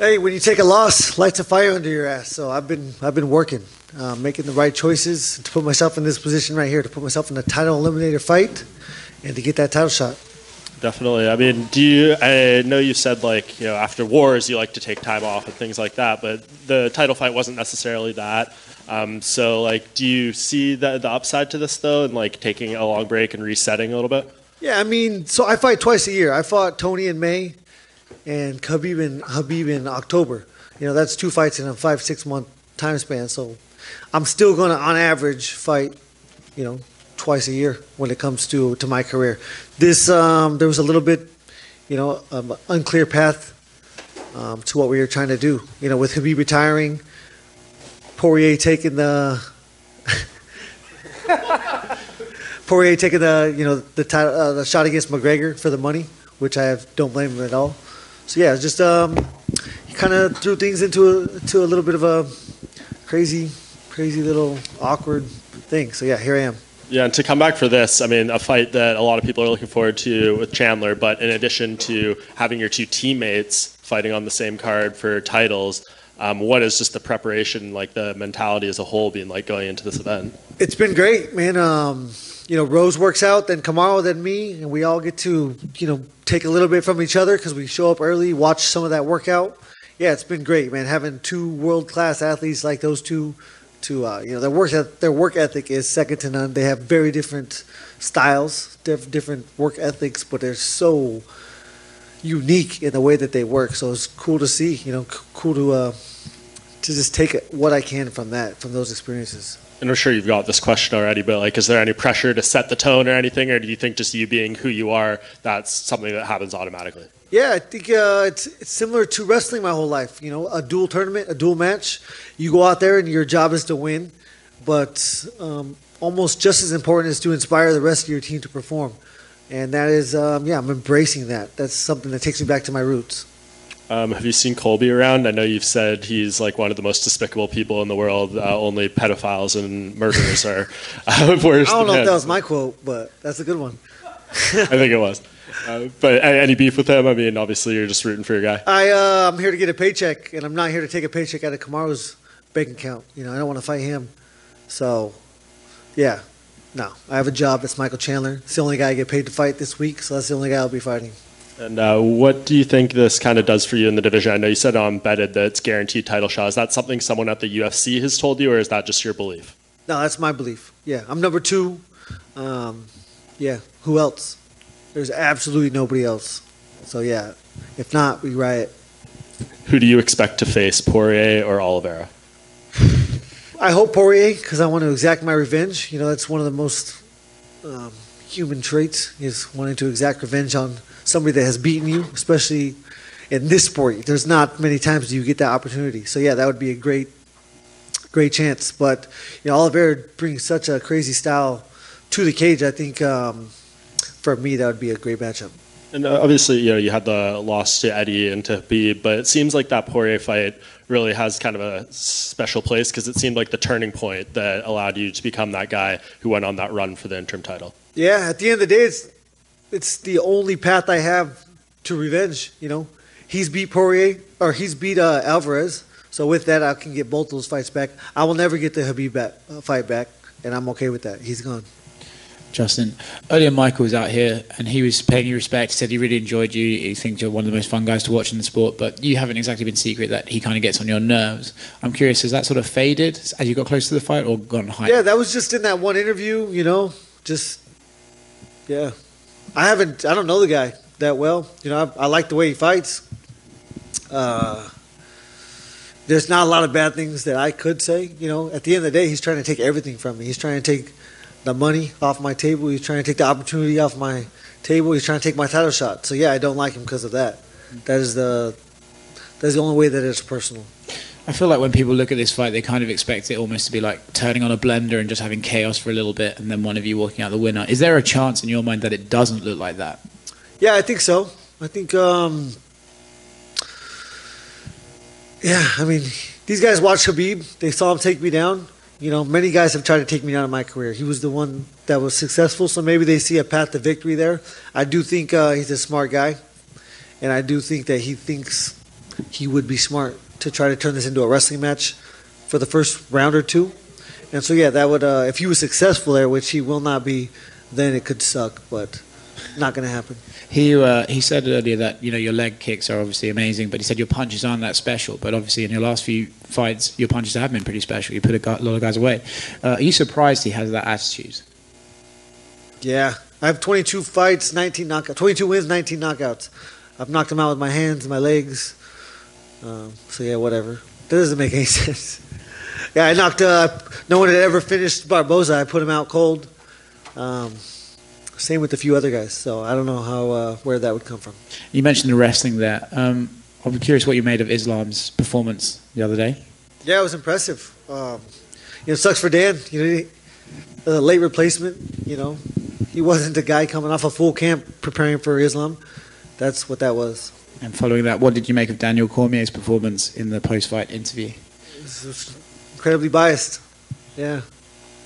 Hey, when you take a loss, lights a fire under your ass. So I've been working, making the right choices to put myself in this position right here, to put myself in a title eliminator fight, and to get that title shot. Definitely. I mean, I know you said, like, after wars you like to take time off and things like that, but the title fight wasn't necessarily that. So, like, do you see the upside to this, though, and, like, taking a long break and resetting a little bit? Yeah, I mean, so I fight twice a year. I fought Tony in May and Habib in October. That's 2 fights in a 5-6 month time span. So I'm still going to, on average, fight, twice a year when it comes to my career. This there was a little bit, unclear path to what we were trying to do. With Habib retiring, Poirier taking the the title, the shot against McGregor for the money, which don't blame him at all. So yeah, it's just he kind of threw things into a little bit of a crazy little awkward thing. So yeah, here I am. Yeah, and to come back for this, I mean, a fight that a lot of people are looking forward to with Chandler, but in addition to having your 2 teammates fighting on the same card for titles, what is just the preparation, like the mentality as a whole being like going into this event? It's been great, man. Rose works out, then Kamaru, then me, and we all get to, take a little bit from each other because we show up early, watch some of that workout. Yeah, it's been great, man. Having 2 world-class athletes like those two, their work ethic is second to none. They have very different styles, different work ethics, but they're so unique in the way that they work. So it's cool to see, cool to just take what I can from those experiences. And I'm sure you've got this question already, but like, is there any pressure to set the tone or anything, or do you think just you being who you are, that's something that happens automatically? Yeah, I think it's similar to wrestling my whole life. A dual tournament, a dual match. You go out there and your job is to win, but almost just as important is to inspire the rest of your team to perform. And that is, I'm embracing that. That's something that takes me back to my roots. Have you seen Colby around? I know you've said he's like one of the most despicable people in the world. Only pedophiles and murderers are worse. I don't know if that was my quote, but that's a good one. I think it was. But any beef with him? I mean, obviously you're just rooting for your guy. I'm here to get a paycheck, and I'm not here to take a paycheck out of Kamaru's bank account. I don't want to fight him. So, yeah, no. I have a job. It's Michael Chandler. It's the only guy I get paid to fight this week, so that's the only guy I'll be fighting. And what do you think this kind of does for you in the division? I know you said on Betted that it's guaranteed title shot. Is that something someone at the UFC has told you, or is that just your belief? No, that's my belief. Yeah, I'm number 2. Yeah, who else? There's absolutely nobody else. So yeah, if not, we riot. Who do you expect to face, Poirier or Oliveira? I hope Poirier, because I want to exact my revenge. That's one of the most human traits, is wanting to exact revenge on somebody that has beaten you, especially in this sport. There's not many times you get that opportunity. So yeah, that would be a great chance. But Oliveira brings such a crazy style to the cage. I think for me that would be a great matchup. And obviously, you had the loss to Eddie and to Habib, but it seems like that Poirier fight really has kind of a special place because it seemed like the turning point that allowed you to become that guy who went on that run for the interim title. Yeah, at the end of the day, it's the only path I have to revenge. He's beat Poirier, or he's beat Alvarez. So with that, I can get both those fights back. I will never get the Habib fight back, and I'm okay with that. He's gone. Justin, earlier Michael was out here and he was paying you respect. He said he really enjoyed you. He thinks you're one of the most fun guys to watch in the sport, but you haven't exactly been secret that he kind of gets on your nerves. I'm curious, has that sort of faded as you got close to the fight or gone high? Yeah, that was just in that one interview, yeah. I don't know the guy that well. I like the way he fights. There's not a lot of bad things that I could say. At the end of the day, he's trying to take everything from me. He's trying to take the money off my table. He's trying to take the opportunity off my table. He's trying to take my title shot. So yeah, I don't like him because of that. That's the only way that it's personal. I feel like when people look at this fight, they kind of expect it almost to be like turning on a blender and just having chaos for a little bit and then one of you walking out the winner. Is there a chance in your mind that it doesn't look like that? Yeah, I think so. I think, these guys watched Habib. They saw him take me down. Many guys have tried to take me down in my career. He was the one that was successful, so maybe they see a path to victory there. I do think he's a smart guy, and I do think that he thinks he would be smart to try to turn this into a wrestling match for the first round or two. And so, yeah, that would, if he was successful there, which he will not be, then it could suck, but not going to happen. He said earlier that your leg kicks are obviously amazing, but he said your punches aren't that special. But obviously, in your last few fights, your punches have been pretty special. You put a lot of guys away. Are you surprised he has that attitude? Yeah, I have 22 fights, 19 knockouts, 22 wins, 19 knockouts. I've knocked him out with my hands, my legs. So yeah, whatever. That doesn't make any sense. Yeah, I knocked. No one had ever finished Barboza. I put him out cold. Same with a few other guys. So I don't know where that would come from. You mentioned the wrestling there. I'm curious what you made of Islam's performance the other day. Yeah, it was impressive. It sucks for Dan. A late replacement. He wasn't a guy coming off a full camp preparing for Islam. That's what that was. And following that, what did you make of Daniel Cormier's performance in the post-fight interview? It was incredibly biased. Yeah.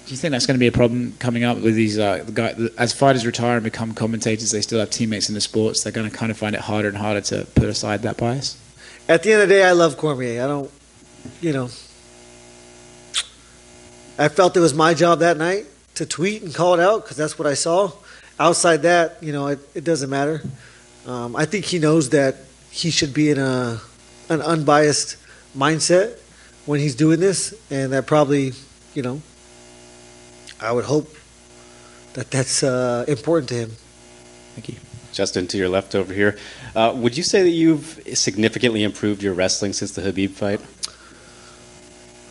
Do you think that's going to be a problem coming up with these guys? As fighters retire and become commentators, they still have teammates in the sports. They're going to kind of find it harder and harder to put aside that bias? At the end of the day, I love Cormier. I don't, I felt it was my job that night to tweet and call it out because that's what I saw. Outside that, it doesn't matter. I think he knows that he should be in an unbiased mindset when he's doing this, and that probably, I would hope that that's important to him. Thank you. Justin, to your left over here. Would you say that you've significantly improved your wrestling since the Khabib fight?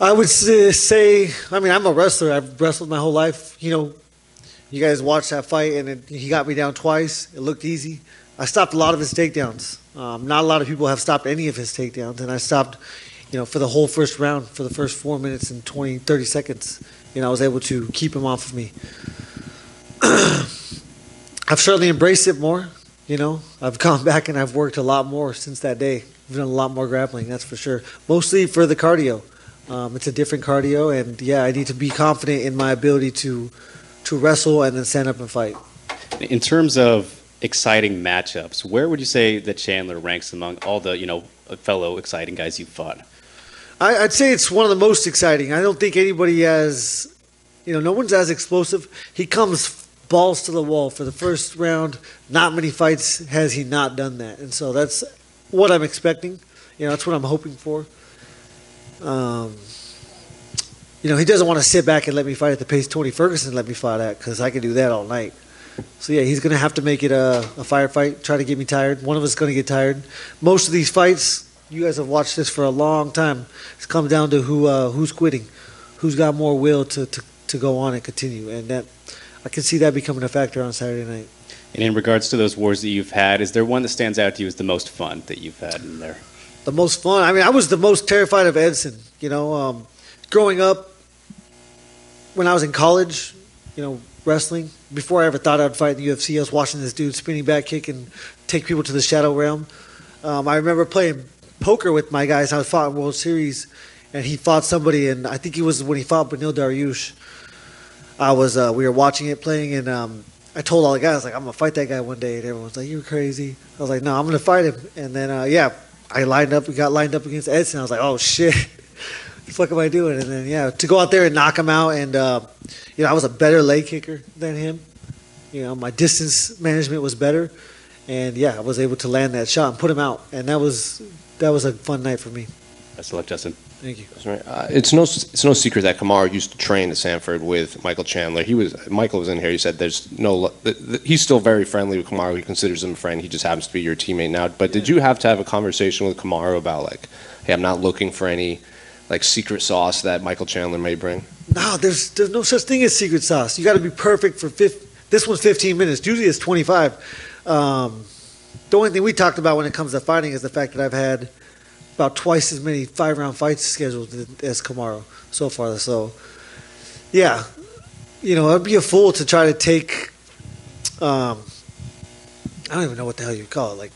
I would say, I'm a wrestler. I've wrestled my whole life. You guys watched that fight, and he got me down twice. It looked easy. I stopped a lot of his takedowns. Not a lot of people have stopped any of his takedowns, and I stopped, for the whole first round, for the first 4 minutes and 30 seconds. I was able to keep him off of me. I've certainly embraced it more. I've gone back and I've worked a lot more since that day. I've done a lot more grappling, that's for sure. Mostly for the cardio. It's a different cardio, and yeah, I need to be confident in my ability to wrestle and then stand up and fight. In terms of exciting matchups, where would you say that Chandler ranks among all the fellow exciting guys you've fought? I'd say it's one of the most exciting. I don't think anybody has, no one's as explosive. He comes balls to the wall for the first round. Not many fights has he not done that, and so that's what I'm expecting. That's what I'm hoping for. He doesn't want to sit back and let me fight at the pace Tony Ferguson let me fight at, because I can do that all night. So yeah, he's going to have to make it a firefight, try to get me tired. One of us is going to get tired. Most of these fights, you guys have watched this for a long time. It's come down to who's quitting, who's got more will to go on and continue, and that I can see that becoming a factor on Saturday night. And in regards to those wars that you've had, is there one that stands out to you as the most fun that you've had in there? The most fun? I was the most terrified of Edson. Growing up, when I was in college, wrestling, before I ever thought I'd fight in the UFC, I was watching this dude spinning back kick and take people to the shadow realm. I remember playing poker with my guys. I fought in World Series, and he fought somebody, and I think it was when he fought Benil Dariush. We were watching it playing, and I told all the guys, I'm going to fight that guy one day, and everyone's like, you're crazy. I was like, no, I'm going to fight him. And then, we got lined up against Edson. I was like, oh, shit. What the fuck am I doing? And then, to go out there and knock him out, and, I was a better leg kicker than him. My distance management was better, and, I was able to land that shot and put him out, and that was a fun night for me. Best of luck, Justin. Thank you. It's no secret that Kamaru used to train at Sanford with Michael Chandler. Michael was in here. He said he's still very friendly with Kamaru. He considers him a friend. He just happens to be your teammate now. But did you have to have a conversation with Kamaru about hey, I'm not looking for any secret sauce that Michael Chandler may bring? No, there's no such thing as secret sauce. You got to be perfect for this one's 15 minutes. Usually it's 25. The only thing we talked about when it comes to fighting is the fact that I've had about twice as many 5-round fights scheduled as Kamaru so far. So, yeah, I'd be a fool to try to take, I don't even know what the hell you call it,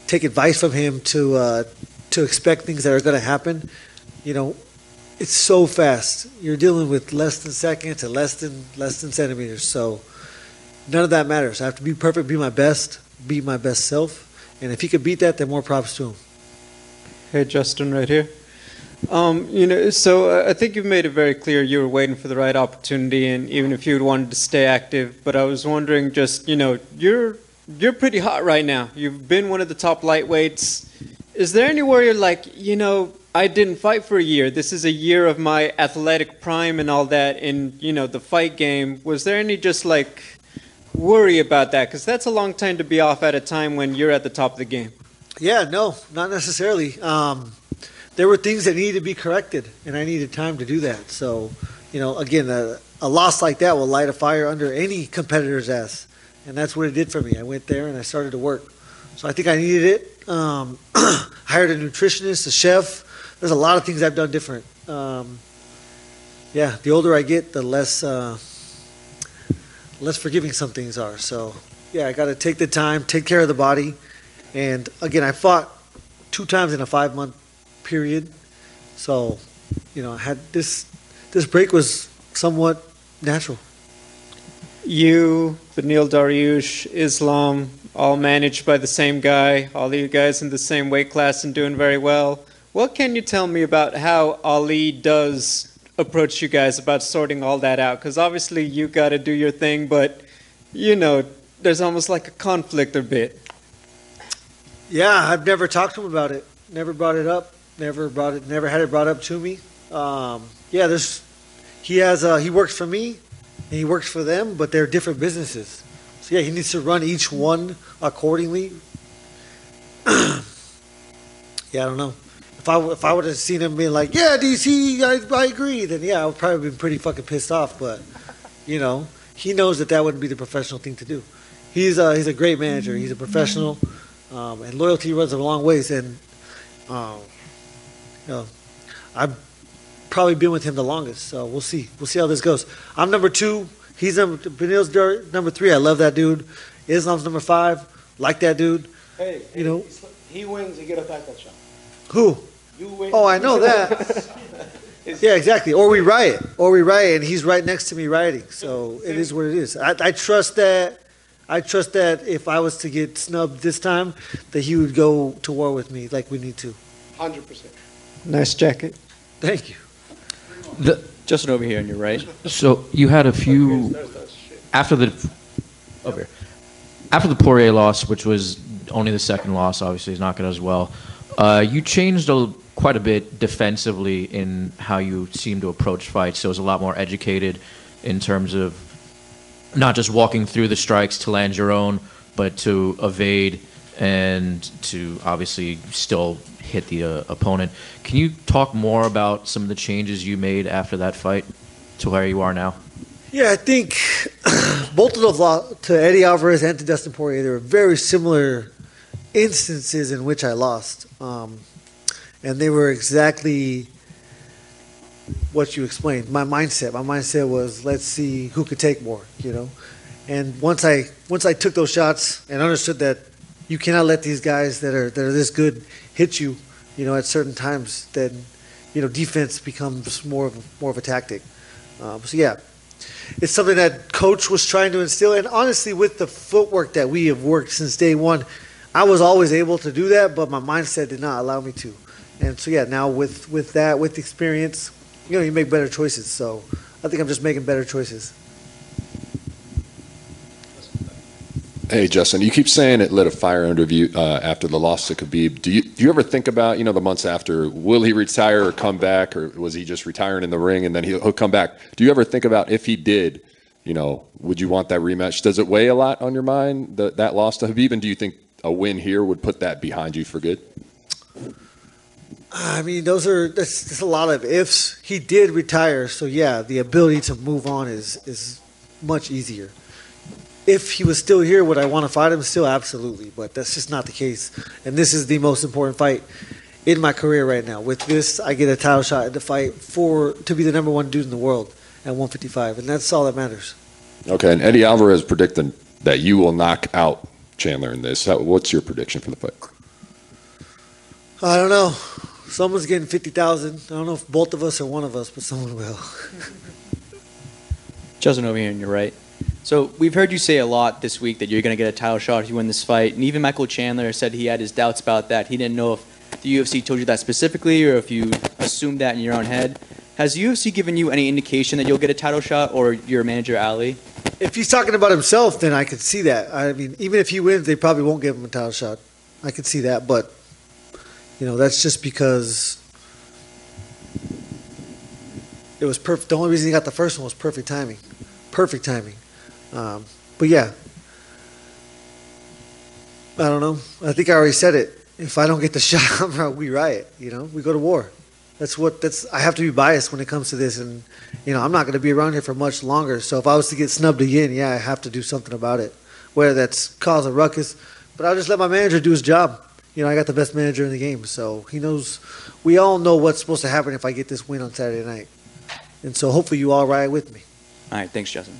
take advice from him to expect things that are going to happen. It's so fast. You're dealing with less than seconds and less than centimeters. So none of that matters. I have to be perfect, be my best self. And if he could beat that, then more props to him. Hey, Justin, right here. So I think you've made it very clear you were waiting for the right opportunity, and even if you'd wanted to stay active. But I was wondering, just you're pretty hot right now. You've been one of the top lightweights. Is there anywhere you're like, I didn't fight for a year. This is a year of my athletic prime and all that. In the fight game, was there any just like worry about that? Because that's a long time to be off at a time when you're at the top of the game. Yeah, no, not necessarily. There were things that needed to be corrected, and I needed time to do that. So, again, a loss like that will light a fire under any competitor's ass, and that's what it did for me. I went there and I started to work. So I think I needed it. Hired a nutritionist, a chef. There's a lot of things I've done different. Yeah, the older I get, the less forgiving some things are. So, yeah, I got to take the time, take care of the body. And, again, I fought 2 times in a 5-month period. So, I had this break was somewhat natural. You, Benil Dariush, Islam, all managed by the same guy, all of you guys in the same weight class and doing very well. What can you tell me about how Ali does approach you guys about sorting all that out? Because obviously you got to do your thing, but, there's almost like a conflict a bit. Yeah, I've never talked to him about it. Never brought it up. Never had it brought up to me. He works for me and he works for them, but they're different businesses. So yeah, he needs to run each one accordingly. Yeah, I don't know. If I would have seen him being like, yeah, DC, I agree, then yeah, I would probably been pretty fucking pissed off. But he knows that wouldn't be the professional thing to do. He's a great manager. He's a professional. And loyalty runs a long ways. And I've probably been with him the longest. So we'll see. We'll see how this goes. I'm number 2. He's Benil's number 3. I love that dude. Islam's number 5. Like that dude. Hey, he wins. You get a title shot. Who? You win. Oh, I know that. Yeah, exactly. Or we riot, and he's right next to me rioting. So it is what it is. I trust that. I trust that if I was to get snubbed this time, that he would go to war with me like we need to. 100%. Nice jacket. Thank you. Justin over here on your right. So you had a few after the Poirier loss, which was only the second loss. Obviously, he's not going to as well. You changed quite a bit defensively in how you seem to approach fights. So it was a lot more educated in terms of not just walking through the strikes to land your own, but to evade and to obviously still hit the opponent. Can you talk more about some of the changes you made after that fight to where you are now? Yeah, I think both of those, to Eddie Alvarez and to Dustin Poirier, there were very similar instances in which I lost. And they were exactly what you explained. My mindset was, let's see who could take more, And once I took those shots and understood that you cannot let these guys that are this good hit you, at certain times, then defense becomes more of a tactic. So yeah, it's something that coach was trying to instill, and honestly, with the footwork that we have worked since day one, I was always able to do that, but my mindset did not allow me to. And so yeah, now with experience, you make better choices. So I think I'm just making better choices. Hey, Justin, you keep saying it lit a fire under you after the loss to Khabib. Do you ever think about, the months after, will he retire or come back, or was he just retiring in the ring and then he'll come back? Do you ever think about if he did, would you want that rematch? Does it weigh a lot on your mind, that loss to Khabib? And do you think a win here would put that behind you for good? I mean, that's a lot of ifs. He did retire, so yeah, the ability to move on is much easier. If he was still here, would I want to fight him? Still, absolutely, but that's just not the case. And this is the most important fight in my career right now. With this, I get a title shot in the fight to be the number 1 dude in the world at 155, and that's all that matters. Okay, and Eddie Alvarez predicting that you will knock out Chandler in this. What's your prediction for the fight? I don't know. Someone's getting 50,000. I don't know if both of us or one of us, but someone will. Justin over here on your right. So we've heard you say a lot this week that you're going to get a title shot if you win this fight. And even Michael Chandler said he had his doubts about that. He didn't know if the UFC told you that specifically, or if you assumed that in your own head. Has the UFC given you any indication that you'll get a title shot, or your manager, Ali? If he's talking about himself, then I could see that. I mean, even if he wins, they probably won't give him a title shot. I could see that, but that's just because it was perfect. The only reason he got the first one was perfect timing. Perfect timing. But yeah, I don't know. I think I already said it. If I don't get the shot, we riot. We go to war. I have to be biased when it comes to this, and I'm not going to be around here for much longer. So if I was to get snubbed again, yeah, I have to do something about it. Whether that's cause a ruckus, but I'll just let my manager do his job. I got the best manager in the game, so he knows. We all know what's supposed to happen if I get this win on Saturday night, and so hopefully you all riot with me. All right, thanks, Justin.